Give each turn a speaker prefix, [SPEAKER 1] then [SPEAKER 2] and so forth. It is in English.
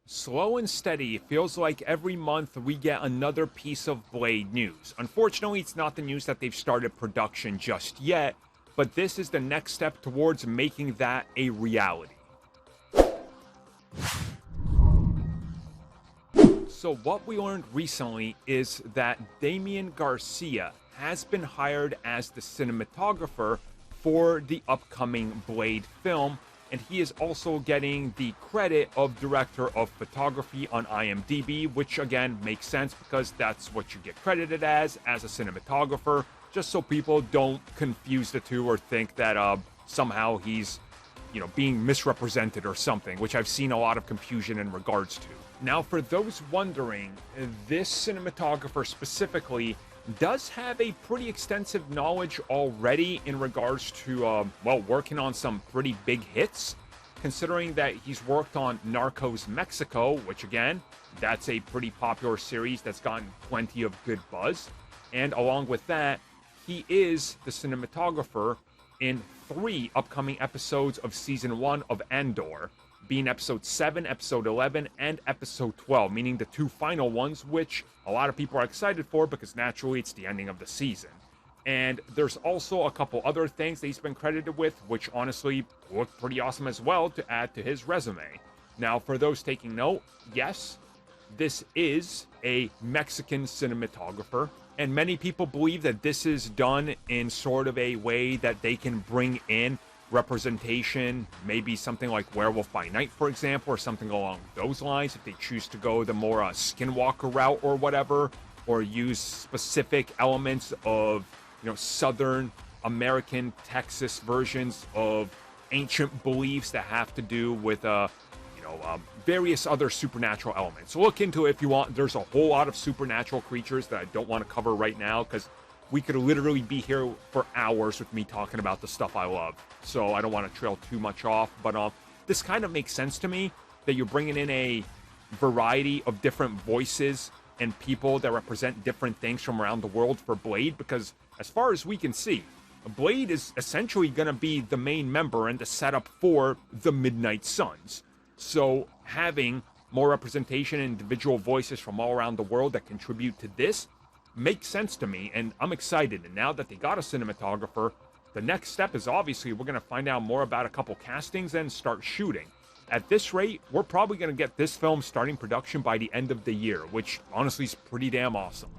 [SPEAKER 1] Slow and steady, it feels like every month we get another piece of Blade news. Unfortunately, it's not the news that they've started production just yet, but this is the next step towards making that a reality. So what we learned recently is that Damian Garcia has been hired as the cinematographer for the upcoming Blade film, and he is also getting the credit of director of photography on IMDb, which again makes sense because that's what you get credited as a cinematographer, just so people don't confuse the two or think that somehow he's, being misrepresented or something, which I've seen a lot of confusion in regards to. Now, for those wondering, this cinematographer specifically does have a pretty extensive knowledge already in regards to, working on some pretty big hits, considering that he's worked on Narcos Mexico, which again, that's a pretty popular series that's gotten plenty of good buzz. And along with that, he is the cinematographer in 3 upcoming episodes of Season 1 of Andor, being Episode 7, Episode 11, and Episode 12, meaning the 2 final ones, which a lot of people are excited for because naturally it's the ending of the season. And there's also a couple other things that he's been credited with, which honestly look pretty awesome as well to add to his resume. Now, for those taking note, yes, this is a Mexican cinematographer, and many people believe that this is done in sort of a way that they can bring in representation, maybe something like Werewolf by Night, for example, or something along those lines, if they choose to go the more Skinwalker route or whatever, or use specific elements of, Southern American, Texas versions of ancient beliefs that have to do with, various other supernatural elements. So look into it if you want. There's a whole lot of supernatural creatures that I don't want to cover right now because we could literally be here for hours with me talking about the stuff I love. So I don't want to trail too much off, but this kind of makes sense to me that you're bringing in a variety of different voices and people that represent different things from around the world for Blade, because as far as we can see, Blade is essentially going to be the main member and the setup for the Midnight Suns. So having more representation and individual voices from all around the world that contribute to this makes sense to me, and I'm excited. And now that they got a cinematographer, the next step is obviously we're going to find out more about a couple castings and start shooting. At this rate, we're probably going to get this film starting production by the end of the year, which honestly is pretty damn awesome.